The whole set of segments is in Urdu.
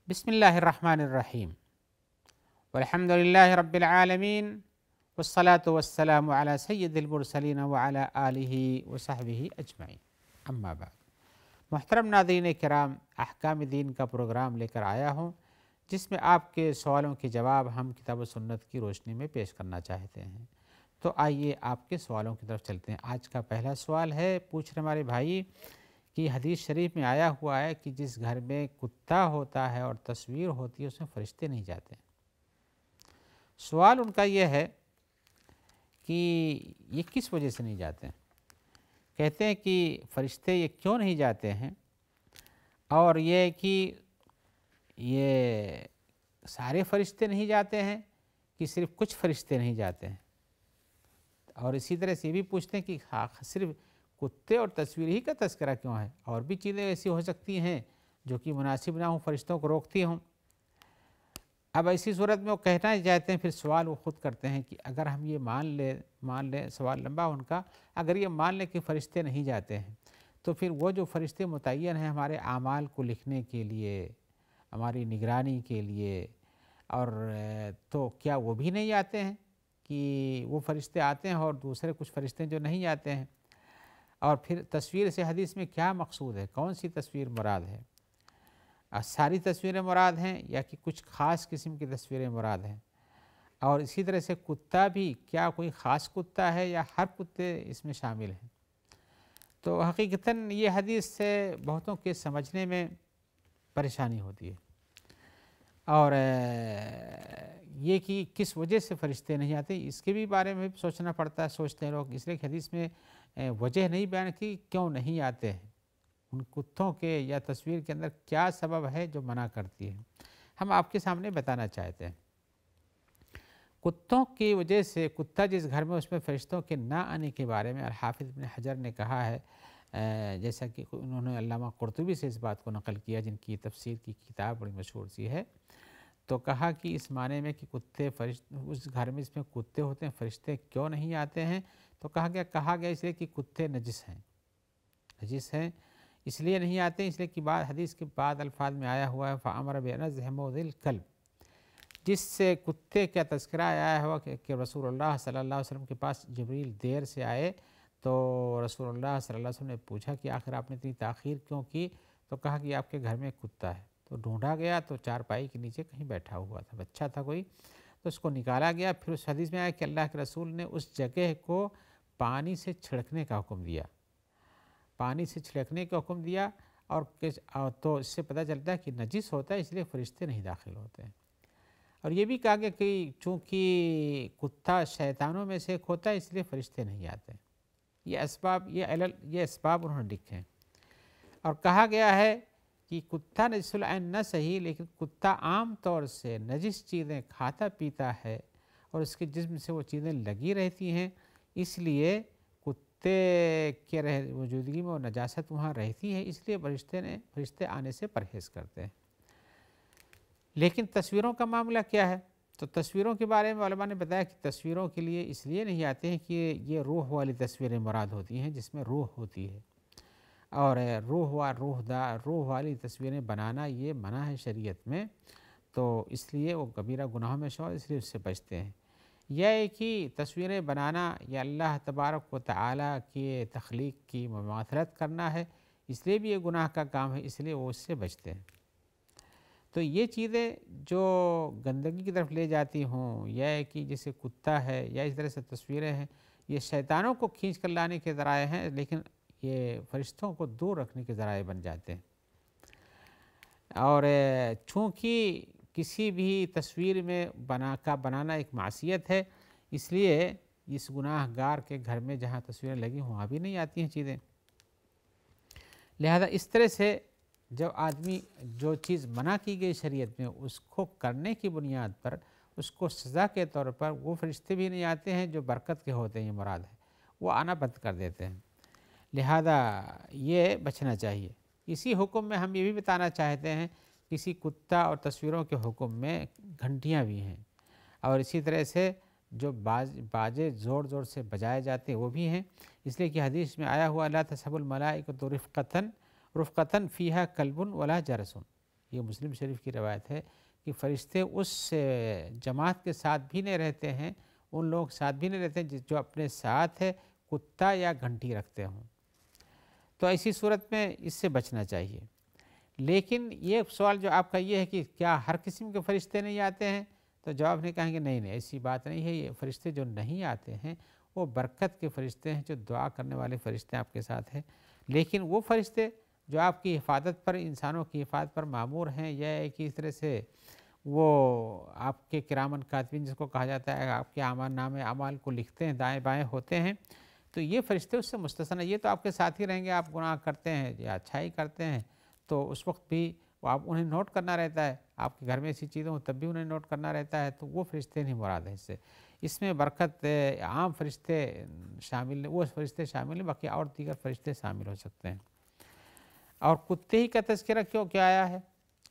بسم اللہ الرحمن الرحیم والحمد للہ رب العالمین والصلاة والسلام علی سید المرسلین وعلی آلہ وصحبہ اجمعین، اما بعد۔ محترم ناظرین کرام، احکام دین کا پروگرام لے کر آیا ہوں جس میں آپ کے سوالوں کے جواب ہم کتاب و سنت کی روشنی میں پیش کرنا چاہتے ہیں۔ تو آئیے آپ کے سوالوں کی طرف چلتے ہیں۔ آج کا پہلا سوال ہے، پوچھ رہے ہمارے بھائی کہ حدیث شریف میں آیا ہوا ہے کہ جس گھر میں کتا ہوتا ہے اور تصویر ہوتی ہے اس میں فرشتے نہیں جاتے۔ سوال ان کا یہ ہے کہ یہ کس وجہ سے نہیں جاتے ہیں؟ کہتے ہیں کہ فرشتے یہ کیوں نہیں جاتے ہیں، اور یہ کہ یہ سارے فرشتے نہیں جاتے ہیں کہ صرف کچھ فرشتے نہیں جاتے ہیں، اور اسی طرح سے یہ بھی پوچھتے ہیں کہ صرف کتے اور تصویر ہی کا تذکرہ کیوں ہے، اور بھی چیزیں ایسی ہو سکتی ہیں جو کہ مناسب نہ ہوں، فرشتوں کو روکتی ہوں۔ اب ایسی صورت میں وہ کہنا ہی چاہتے ہیں، پھر سوال وہ خود کرتے ہیں کہ اگر ہم یہ مان لیں، سوال لمبا ان کا، اگر یہ مان لیں کہ فرشتے نہیں جاتے ہیں تو پھر وہ جو فرشتے متعین ہیں ہمارے اعمال کو لکھنے کے لیے، ہماری نگرانی کے لیے، اور تو کیا وہ بھی نہیں آتے ہیں؟ کہ وہ فرشتے آتے ہیں اور دوسرے کچھ فرشتے جو نہیں آتے ہیں؟ اور پھر تصویر سے حدیث میں کیا مقصود ہے، کون سی تصویر مراد ہے؟ ساری تصویریں مراد ہیں یا کہ کچھ خاص قسم کی تصویریں مراد ہیں؟ اور اسی طرح سے کتا بھی کیا کوئی خاص کتا ہے یا ہر کتے اس میں شامل ہیں؟ تو حقیقتاً یہ حدیث سے بہتوں کے سمجھنے میں پریشانی ہوتی ہے، اور یہ کہ کس وجہ سے فرشتے نہیں آتے اس کے بھی بارے میں سوچنا پڑتا ہے، سوچتے ہیں لوگ، اس لیے کہ حدیث میں وجہ نہیں بیان کی کیوں نہیں آتے ہیں، ان کتوں کے یا تصویر کے اندر کیا سبب ہے جو منع کرتی ہے، ہم آپ کے سامنے بتانا چاہتے ہیں۔ کتوں کی وجہ سے، کتا جس گھر میں اس میں فرشتوں کے نہ آنے کے بارے میں الحافظ ابن حجر نے کہا ہے، جیسا کہ انہوں نے علامہ قرطبی سے اس بات کو نقل کیا جن کی تفسیر کی کتاب بڑی مشہور سی ہے، تو کہا کہ اس معنی میں کہ کتے اس گھر میں اس میں کتے ہوتے ہیں، فرشتے کیوں نہیں آتے ہیں؟ تو کہا گیا اس لیے کہ کتے نجس ہیں، اس لیے نہیں آتے، اس لیے کہ بعد حدیث کے بعد الفاظ میں آیا ہوا ہے فَأَمَرَ بِنَزْعِ مَوْضِعِ الْكَلْبِ، جس سے کتے کا تذکرہ آیا ہوا کہ رسول اللہ صلی اللہ علیہ وسلم کے پاس جبریل دیر سے آئے، تو رسول اللہ صلی اللہ علیہ وسلم نے پوچھا کہ آخر آپ نے اتنی تاخیر کیوں کی؟ تو کہا کہ آپ کے گھر میں کتا ہے، تو ڈھونڈا گیا تو چارپائی کے نیچے کہیں بیٹھا ہوا تھا، بچہ تھا کوئی، تو اس کو نکالا گیا۔ پھر اس حدیث میں آیا کہ اللہ کے رسول نے اس جگہ کو پانی سے چھڑکنے کا حکم دیا، اور تو اس سے پتہ چلتا ہے کہ نجس ہوتا ہے، اس لیے فرشتے نہیں داخل ہوتے ہیں۔ اور یہ بھی کہا گیا کہ چونکہ کتا شیطانوں میں سے ایک ہوتا ہے اس لیے فرشتے نہیں آتے، یہ اسباب انہوں نے لکھے ہیں۔ اور کہا گیا ہے کہ کتا نجس العین نہ صحیح، لیکن کتا عام طور سے نجس چیزیں کھاتا پیتا ہے اور اس کے جسم سے وہ چیزیں لگی رہتی ہیں، اس لیے کتے کے موجودگی میں وہ نجاست وہاں رہتی ہے، اس لیے فرشتے آنے سے پرہیز کرتے ہیں۔ لیکن تصویروں کا معاملہ کیا ہے؟ تو تصویروں کے بارے میں علماء نے بتایا کہ تصویروں کے لیے اس لیے نہیں آتے ہیں کہ یہ روح والی تصویریں مراد ہوتی ہیں جس میں روح ہوتی ہے، اور روح والی تصویریں بنانا یہ منع ہے شریعت میں، تو اس لیے وہ کبیرہ گناہوں میں شامل، اس لیے اس سے بچتے ہیں۔ یہ کہ تصویریں بنانا یا اللہ تبارک و تعالیٰ کی تخلیق کی مماثلت کرنا ہے، اس لیے بھی یہ گناہ کا کام ہے، اس لیے وہ اس سے بچتے ہیں۔ تو یہ چیزیں جو گندگی کی طرف لے جاتی ہوں، یا کہ جیسے کتا ہے یا اس طرح سے تصویریں ہیں، یہ شیطانوں کو کھینچ کر لانے کے ذرائع ہیں، لیکن یہ فرشتوں کو دور رکھنے کے ذرائع بن جاتے ہیں۔ اور چونکہ کسی بھی تصویر میں بنانا ایک معصیت ہے، اس لیے اس گناہ گار کے گھر میں جہاں تصویریں لگی ہوں وہاں بھی نہیں آتی ہیں چیزیں۔ لہذا اس طرح سے جب آدمی جو چیز منع کی گئی شریعت میں اس کو کرنے کی بنیاد پر اس کو سزا کے طور پر وہ فرشتے بھی نہیں آتے ہیں جو برکت کے ہوتے ہیں، یہ مراد ہے، وہ آنا بند کر دیتے ہیں۔ لہذا یہ بچنا چاہیے۔ اسی حکم میں ہم یہ بھی بتانا چاہتے ہیں، کسی کتا اور تصویروں کے حکم میں گھنٹیاں بھی ہیں، اور اسی طرح سے جو باجے زور زور سے بجائے جاتے ہیں وہ بھی ہیں، اس لیے کہ حدیث میں آیا ہوا لا تسحب الملائکۃ رفقۃ فیہا کلب ولا جرس، یہ مسلم شریف کی روایت ہے کہ فرشتے اس جماعت کے ساتھ بھی نہیں رہتے ہیں، ان لوگوں کے ساتھ بھی نہیں رہتے ہیں جو اپنے ساتھ کتا یا گھنٹی رکھتے ہوں۔ تو ایسی صورت میں اس سے بچنا چاہیے۔ لیکن یہ سوال جو آپ کا یہ ہے کہ کیا ہر قسم کے فرشتے نہیں آتے ہیں، تو جواب نہیں کہیں گے نہیں ایسی بات نہیں ہے۔ یہ فرشتے جو نہیں آتے ہیں وہ برکت کے فرشتے ہیں، جو دعا کرنے والے فرشتے آپ کے ساتھ ہیں۔ لیکن وہ فرشتے جو آپ کی حفاظت پر، انسانوں کی حفاظت پر مامور ہیں، یا ایک اس طرح سے وہ آپ کے کرامن کاتبین جس کو کہا جاتا ہے، آپ کے اعمال نامے اعمال کو لکھتے ہیں، دائیں بائیں ہوتے ہیں، تو یہ فرشتے اس سے مستثنی ہیں۔ یہ تو آپ کے ساتھ ہی رہیں گے، آپ گناہ کرتے ہیں یا اچھائی کرتے ہیں تو اس وقت بھی وہ آپ انہیں نوٹ کرنا رہتا ہے، آپ کے گھر میں ایسی چیزیں ہوں تب بھی انہیں نوٹ کرنا رہتا ہے، تو وہ فرشتے نہیں مراد ہیں۔ اس میں برکت عام فرشتے شامل، وہ فرشتے شامل ہیں، باقی اور دیگر فرشتے شامل ہو سکتے ہیں۔ اور کتے ہی کا تذکرہ کیوں کیا آیا ہے؟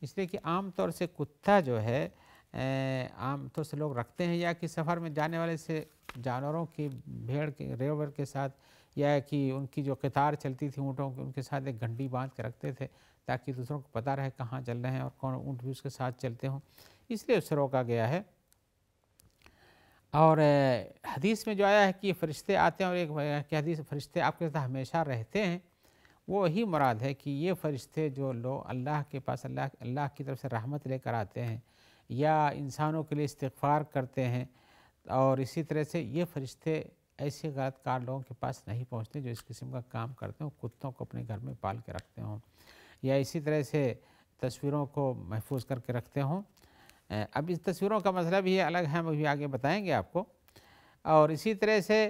اس لیے کہ عام طور سے کتا جو ہے عام طور سے لوگ رکھتے ہیں، یا کہ سفر میں جانے والے سے جانوروں کی بھیڑ کے ریوڑ کے ساتھ، یا کہ ان کی جو قطار چلتی تھی اونٹوں کی، ان کے ساتھ ایک گھنٹی باندھ کے رکھتے تھے تاکہ دوسروں کو پتہ رہے کہاں چل رہے ہیں اور کون اونٹ بھی اس کے ساتھ چلتے ہوں، اس لیے اس سے روکا گیا ہے۔ اور حدیث میں جو آیا ہے کہ فرشتے آتے ہیں، اور ایک کہ حدیث فرشتے آپ کے ساتھ ہمیشہ رہتے ہیں، وہی مراد ہے کہ یہ فرشتے جو لوگ اللہ کے پاس اللہ کی طرف سے رحمت لے کر آتے ہیں، یا انسانوں کے لیے استغفار کرتے ہیں، اور اسی طرح سے یہ فرشتے ایسے غلط کار لوگوں کے پاس نہیں پہنچتے جو اس قسم کا کام کرتے ہوں، کتوں کو اپنے گھر میں پال کے رکھتے ہوں، یا اسی طرح سے تصویروں کو محفوظ کر کے رکھتے ہوں۔ اب اس تصویروں کا مسئلہ بھی الگ ہے، ہم ابھی آگے بتائیں گے آپ کو۔ اور اسی طرح سے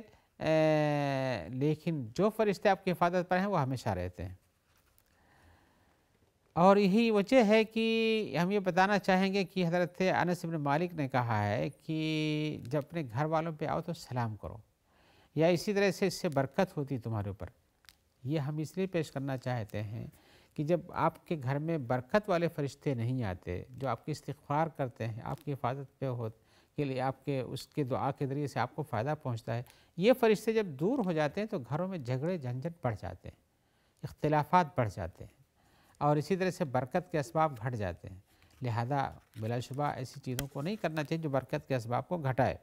لیکن جو فرشتے آپ کی حفاظت پر ہیں وہ ہمیشہ رہتے ہیں، اور یہی وجہ ہے کہ ہم یہ بتانا چاہیں گے کہ حضرت انس بن مالک نے کہا ہے کہ جب اپنے گھر والوں پہ آؤ تو سلام کرو، یا اسی طرح سے اس سے برکت ہوتی تمہارے اوپر۔ یہ ہم اس لیے پیش کرنا چاہتے ہیں کہ جب آپ کے گھر میں برکت والے فرشتے نہیں آتے جو آپ کی استغفار کرتے ہیں، آپ کی حفاظت پہ ہو کے لیے، آپ کے اس کے دعا کے ذریعے سے آپ کو فائدہ پہنچتا ہے، یہ فرشتے جب دور ہو جاتے ہیں تو گھروں میں جھگڑے جھنجھٹ بڑھ جاتے ہیں، اختلافات بڑھ جاتے ہیں، اور اسی طرح سے برکت کے اسباب گھٹ جاتے ہیں۔ لہذا بلا شبہ ایسی چیزوں کو نہیں کرنا چاہیے جو برکت کے اسباب کو گھٹائے۔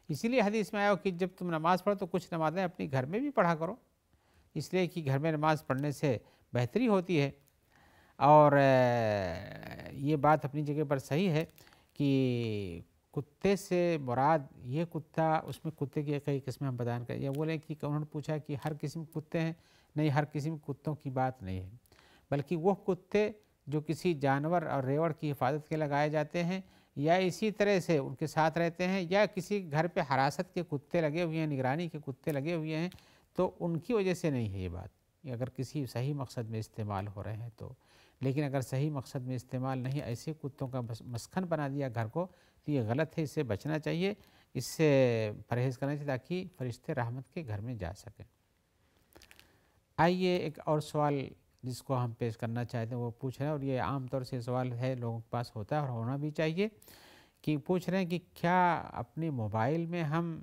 اسی لیے حدیث میں آیا کہ جب تم نماز پڑھو تو کچھ نمازیں اپنی گھر میں بھی پڑھا کرو، اس لیے کہ گھر میں نماز پڑھنے سے بہتری ہوتی ہے۔ اور یہ بات اپنی جگہ پر صحیح ہے کہ کتے سے مراد یہ کتا، اس میں کتے کی کئی قسمیں ہم بیان کریں، یا بولیں کہ انہوں نے پوچھا کہ ہر قسم کے کتے ہیں، نہیں، ہر قسم کے کتوں کی بات نہیں ہے، بلکہ وہ کتے جو کسی جانور اور ریوڑ کی حفاظت کے لگائے جاتے ہیں، یا اسی طرح سے ان کے ساتھ رہتے ہیں، یا کسی گھر پہ حراست کے کتے لگے ہوئے ہیں، نگرانی کے کتے لگے ہوئے ہیں، تو ان کی وجہ سے نہیں ہے یہ بات، اگر کسی صحیح مقصد میں استعمال ہو رہے ہیں تو۔ لیکن اگر صحیح مقصد میں استعمال نہیں، ایسے کتوں کا مسکن بنا دیا گھر کو، تو یہ غلط ہے، اس سے بچنا چاہیے، اس سے پرہیز کرنا چاہیے تاکہ فرشتے رحمت کے گھر میں جا سکیں۔ آئیے ایک اور سوال جس کو ہم پیش کرنا چاہتے ہیں وہ پوچھ رہے ہیں، اور یہ عام طور سے سوال ہے لوگوں کے پاس ہوتا ہے اور ہونا بھی چاہیے، کہ پوچھ رہے ہیں کہ کیا اپنے موبائل میں ہم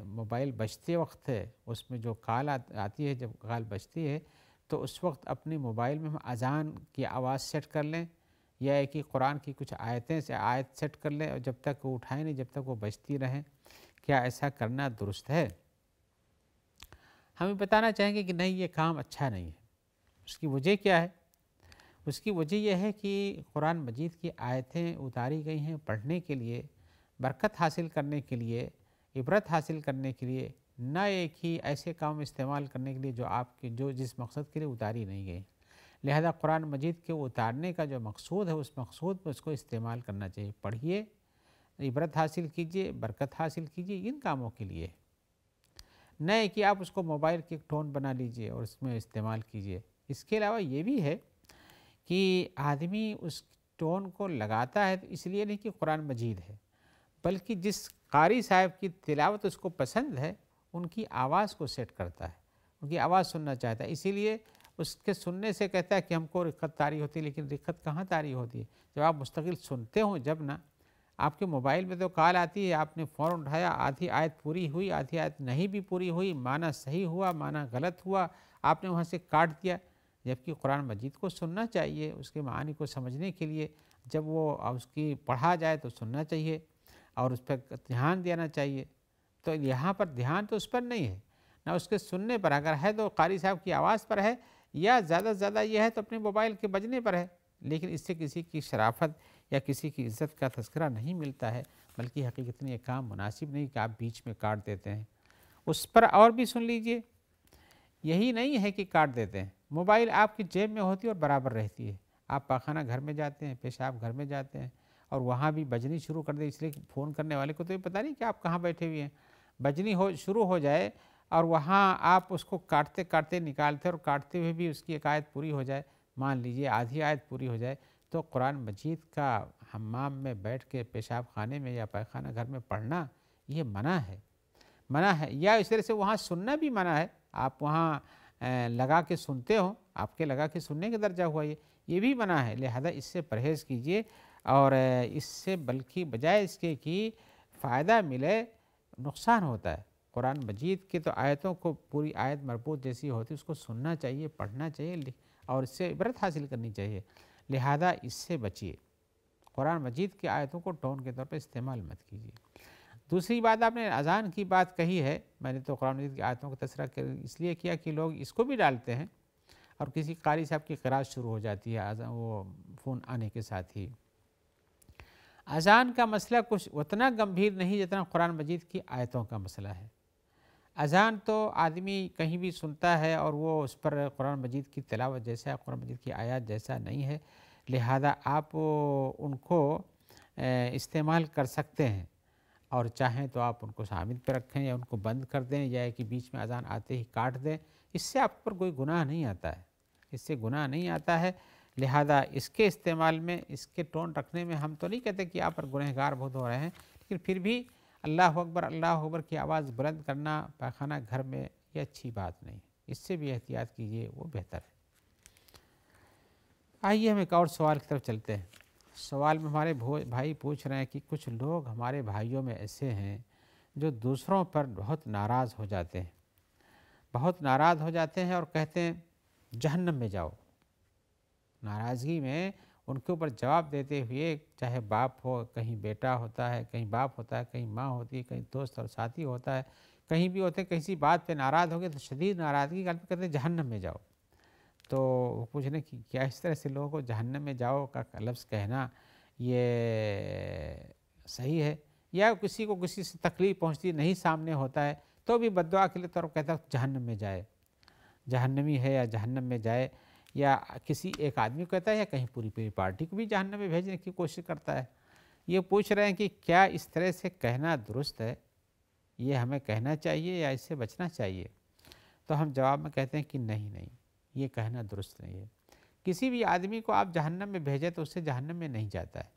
موبائل بجتے وقت اس میں جو کال آتی ہے، جب کال بجتی ہے تو اس وقت اپنی موبائل میں ہم اذان کی آواز سیٹ کر لیں، یا ایک ہی قرآن کی کچھ آیتیں سے آیت سیٹ کر لیں، اور جب تک وہ اٹھائیں نہیں، جب تک وہ بجتی رہیں، کیا ایسا کرنا درست ہے؟ ہمیں بتانا چاہیں گے کہ نہیں، یہ کام اچھا نہیں ہے۔ اس کی وجہ کیا ہے؟ اس کی وجہ یہ ہے کہ قرآن مجید کی آیتیں اتاری گئی ہیں پڑھنے کے لیے، برکت حاصل کرنے کے لیے، عبرت حاصل کرنے کے لیے، نہ ایک ہی ایسے کام استعمال کرنے کے لیے جو آپ کے جس مقصد کے لیے اتاری نہیں گئی۔ لہذا قرآن مجید کے اتارنے کا جو مقصود ہے، اس مقصود میں اس کو استعمال کرنا چاہیے۔ پڑھیے، عبرت حاصل کیجیے، برکت حاصل کیجیے، ان کاموں کے لیے، نہ کہ آپ اس کو موبائل کی ایک ٹون بنا لیجیے اور اس میں استعمال کیجیے۔ اس کے علاوہ یہ بھی ہے کہ آدمی اس ٹون کو لگاتا ہے تو اس لیے نہیں کہ قرآن مجید ہے، بلکہ جس قاری صاحب کی تلاوت اس کو پسند ہے، ان کی آواز کو سیٹ کرتا ہے، ان کی آواز سننا چاہتا ہے، اسی لیے اس کے سننے سے کہتا ہے کہ ہم کو رقت طاری ہوتی ہے، لیکن رقت کہاں طاری ہوتی ہے؟ جب آپ مستقل سنتے ہوں، جب نہ آپ کے موبائل میں تو کال آتی ہے، آپ نے فوراً اٹھایا، آدھی آیت پوری ہوئی، آدھی آیت نہیں بھی پوری ہوئی، معنی صحیح ہوا، معنی غلط ہوا، آپ نے وہاں سے کاٹ دیا، جبکہ قرآن مجید کو سننا چاہیے اس کے معانی کو سمجھنے کے لیے، جب وہ اس کی پڑھا جائے تو سننا چاہیے اور اس پر دھیان دینا چاہیے۔ تو یہاں پر دھیان تو اس پر نہیں ہے، نہ اس کے سننے پر، اگر ہے تو قاری صاحب کی آواز پر ہے، یا زیادہ سے زیادہ یہ ہے تو اپنے موبائل کے بجنے پر ہے، لیکن اس سے کسی کی شرافت یا کسی کی عزت کا تذکرہ نہیں ملتا ہے، بلکہ حقیقت میں یہ کام مناسب نہیں کہ آپ بیچ میں کاٹ دیتے ہیں۔ اس پر اور بھی سن لیجئے، یہی نہیں ہے کہ کاٹ دیتے ہیں، موبائل آپ کی جیب میں ہوتی ہے اور برابر رہتی ہے، آپ پاخانہ گھر میں جاتے ہیں، پیشاب گھر میں جاتے ہیں اور وہاں بھی بجنی شروع کر دے، اس لیے فون کرنے والے کو تو یہ پتہ نہیں کہ آپ کہاں بیٹھے ہوئے ہیں، بجنی شروع ہو جائے اور وہاں آپ اس کو کاٹتے کاٹتے نکالتے اور کاٹتے ہوئے بھی اس کی ایک آیت پوری ہو جائے، مان لیجئے آدھی آیت پوری ہو جائے، تو قرآن مجید کا حمام میں بیٹھ کے پیشاب خانے میں یا پائخانہ گھر میں پڑھنا یہ منع ہے، منع ہے، یا اس طرح سے وہاں سننا بھی منع ہے، آپ وہاں لگا کے سنتے ہو، آپ کے لگا کے سننے کے درجہ ہوا یہ بھی منع ہے، لہذا اس سے پرہیز کیجئے اور اس سے بلکہ بجائے اس کے کہ فائدہ ملے نقصان ہوتا ہے۔ قرآن مجید کے تو آیتوں کو پوری آیت مربوط جیسی ہوتی ہے اس کو سننا چاہیے، پڑھنا چاہیے اور اس سے عبرت حاصل کرنی چاہیے، لہذا اس سے بچیے، قرآن مجید کی آیتوں کو ٹون کے طور پر استعمال مت کیجیے۔ دوسری بات آپ نے اذان کی بات کہی ہے، میں نے تو قرآن مجید کی آیتوں کا تذکرہ اس لیے کیا کہ لوگ اس کو بھی ڈالتے ہیں اور کسی قاری صاحب کی قرأت شروع ہو جاتی ہے وہ فون آنے کے ساتھ ہی۔ اذان کا مسئلہ کچھ اتنا گمبھیر نہیں جتنا قرآن مجید کی آیتوں کا مسئلہ ہے۔ اذان تو آدمی کہیں بھی سنتا ہے اور وہ اس پر قرآن مجید کی تلاوت جیسا ہے، قرآن مجید کی آیات جیسا نہیں ہے، لہذا آپ ان کو استعمال کر سکتے ہیں اور چاہیں تو آپ ان کو سامنے پہ رکھیں یا ان کو بند کر دیں یا کہ بیچ میں اذان آتے ہی کاٹ دیں، اس سے آپ پر کوئی گناہ نہیں آتا ہے، اس سے گناہ نہیں آتا ہے، لہذا اس کے استعمال میں، اس کے ٹون رکھنے میں ہم تو نہیں کہتے کہ آپ پر گنہگار بہت ہو رہے ہیں، لیکن پھر بھی اللہ اکبر کی آواز بلند کرنا پاخانہ گھر میں یہ اچھی بات نہیں، اس سے بھی احتیاط کیجیے، وہ بہتر ہے۔ آئیے ہم ایک اور سوال کی طرف چلتے ہیں۔ سوال میں ہمارے بھائی پوچھ رہے ہیں کہ کچھ لوگ ہمارے بھائیوں میں ایسے ہیں جو دوسروں پر بہت ناراض ہو جاتے ہیں، بہت ناراض ہو جاتے ہیں اور کہتے ہیں جہنم میں جاؤ، ناراضگی میں ان کے اوپر جواب دیتے ہوئے، چاہے باپ ہو، کہیں بیٹا ہوتا ہے، کہیں باپ ہوتا ہے، کہیں ماں ہوتی ہے، کہیں دوست اور ساتھی ہوتا ہے، کہیں بھی ہوتے ہیں، کسی بات پہ ناراض ہو گئے تو شدید ناراضگی کا کہتے ہیں جہنم میں جاؤ۔ تو وہ پوچھ رہے ہیں کہ کیا اس طرح سے لوگوں کو جہنم میں جاؤ کا لفظ کہنا یہ صحیح ہے، یا کسی کو کسی سے تکلیف پہنچتی نہیں سامنے ہوتا ہے تو بھی بد دعا کے لیے طور کہتا ہے جہنم میں جائے، جہنمی ہے یا جہنم میں جائے، یا کسی ایک آدمی کو کہتا ہے یا کہیں پوری پارٹی کو بھی جہنم میں بھیجنے کی کوشش کرتا ہے۔ یہ پوچھ رہے ہیں کہ کیا اس طرح سے کہنا درست ہے، یہ ہمیں کہنا چاہیے یا اس سے بچنا چاہیے؟ تو ہم جواب میں کہتے ہیں کہ نہیں، یہ کہنا درست نہیں ہے۔ کسی بھی آدمی کو آپ جہنم میں بھیجیں تو اس سے جہنم میں نہیں جاتا ہے،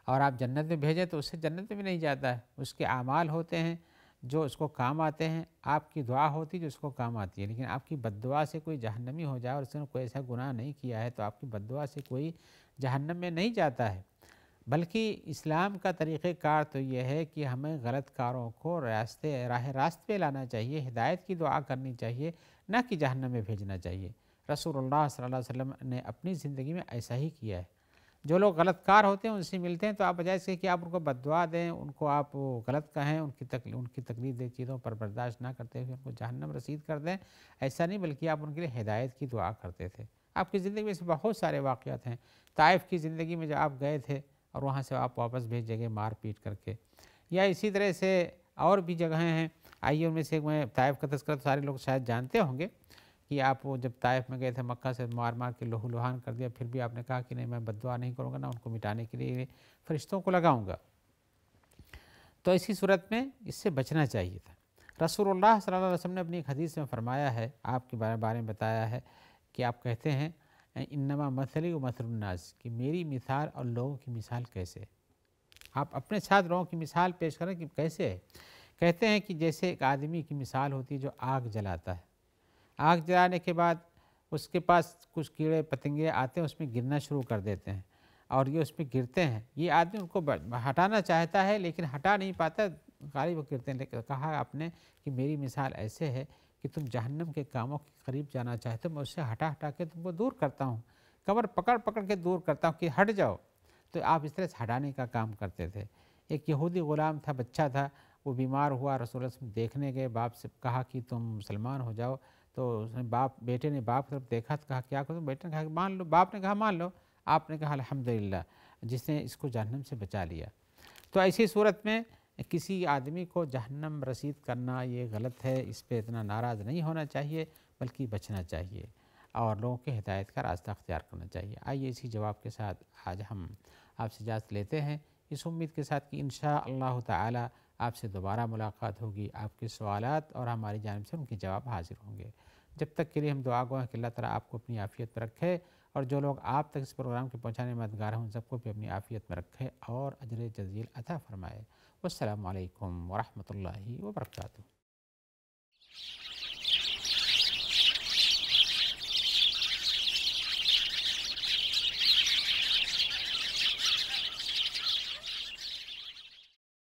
اور آپ جنت میں بھیجیں تو اس سے جنت میں بھی نہیں جاتا ہے، اس کے اعمال ہوتے ہیں جو اس کو کام آتے ہیں، آپ کی دعا ہوتی جو اس کو کام آتی ہے، لیکن آپ کی بد دعا سے کوئی جہنمی ہو جائے اور اس نے کوئی ایسا گناہ نہیں کیا ہے تو آپ کی بد دعا سے کوئی جہنم میں نہیں جاتا ہے، بلکہ اسلام کا طریقہ کار تو یہ ہے کہ ہمیں غلط کاروں کو راہ راست پہ لانا چاہیے، ہدایت کی دعا کرنی چاہیے، نہ کہ جہنم میں بھیجنا چاہیے۔ رسول اللہ صلی اللہ علیہ وسلم نے اپنی زندگی میں ایسا ہی کیا ہے۔ جو لوگ غلط کار ہوتے ہیں ان سے ملتے ہیں تو آپ بجائے سے کہ آپ ان کو بد دعا دیں، ان کو آپ غلط کہیں، ان کی تکلیف دہ چیزوں پر برداشت نہ کرتے ہوئے ان کو جہنم رسید کر دیں، ایسا نہیں، بلکہ آپ ان کے لیے ہدایت کی دعا کرتے تھے۔ آپ کی زندگی میں سے بہت سارے واقعات ہیں، طائف کی زندگی میں جب آپ گئے تھے اور وہاں سے آپ واپس بھیجے گئے مار پیٹ کر کے، یا اسی طرح سے اور بھی جگہیں ہیں، آئیے ان میں سے میں طائف کا تذکرہ تو سارے لوگ شاید جانتے ہوں گے کہ آپ وہ جب طائف میں گئے تھے مکہ سے مار کے لہو لہان کر دیا، پھر بھی آپ نے کہا کہ نہیں میں بد دعا نہیں کروں گا، نہ ان کو مٹانے کے لیے فرشتوں کو لگاؤں گا، تو اسی صورت میں اس سے بچنا چاہیے تھا۔ رسول اللہ صلی اللہ علیہ وسلم نے اپنی ایک حدیث میں فرمایا ہے، آپ کے بارے میں بتایا ہے کہ آپ کہتے ہیں انما مثلی و مثل الناس، کہ میری مثال اور لوگوں کی مثال کیسے، آپ اپنے ساتھ لوگوں کی مثال پیش کریں کہ کیسے ہے، کہتے ہیں کہ جیسے ایک آدمی کی مثال ہوتی ہے جو آگ جلاتا ہے، آگ جلانے کے بعد اس کے پاس کچھ کیڑے پتنگے آتے ہیں، اس میں گرنا شروع کر دیتے ہیں اور یہ اس میں گرتے ہیں، یہ آدمی ان کو ہٹانا چاہتا ہے لیکن ہٹا نہیں پاتا، غالب وہ گرتے ہیں، لیکن کہا آپ نے کہ میری مثال ایسے ہے کہ تم جہنم کے کاموں کے قریب جانا چاہتے ہو، میں اسے ہٹا ہٹا کے تم کو دور کرتا ہوں، کمر پکڑ پکڑ کے دور کرتا ہوں کہ ہٹ جاؤ. تو آپ اس طرح سے ہٹانے کا کام کرتے تھے. ایک یہودی غلام تھا، بچہ تھا، وہ بیمار ہوا، رسول اللہ صلی اللہ علیہ وسلم دیکھنے گئے، باپ سے کہا کہ تم مسلمان ہو جاؤ. تو اس نے بیٹے نے باپ کی طرف دیکھا تو کہا کیا کروں؟ بیٹے نے کہا کہ مان لو. باپ نے کہا مان لو. آپ نے کہا الحمدللہ جس نے اس کو جہنم سے بچا لیا. تو ایسی صورت میں کسی آدمی کو جہنم رسید کرنا یہ غلط ہے، اس پہ اتنا ناراض نہیں ہونا چاہیے بلکہ بچنا چاہیے اور لوگوں کے ہدایت کا راستہ اختیار کرنا چاہیے. آئیے اسی جواب کے ساتھ آج ہم آپ سے اجازت لیتے ہیں، اس امید کے ساتھ کہ انشاءاللہ تعالی آپ سے دوبارہ ملاقات ہوگی. آپ کے سوالات اور ہماری جانب سے ان کے جواب حاضر ہوں گے. جب تک کے لیے ہم دعا گو ہیں کہ اللہ تعالیٰ آپ کو اپنی عافیت میں رکھے اور جو لوگ آپ تک اس پروگرام کے پہنچانے میں مددگار ہیں ان سب کو بھی اپنی عافیت میں رکھے اور اجر جزیل عطا فرمائے. والسلام علیکم ورحمۃ اللہ وبرکاتہ.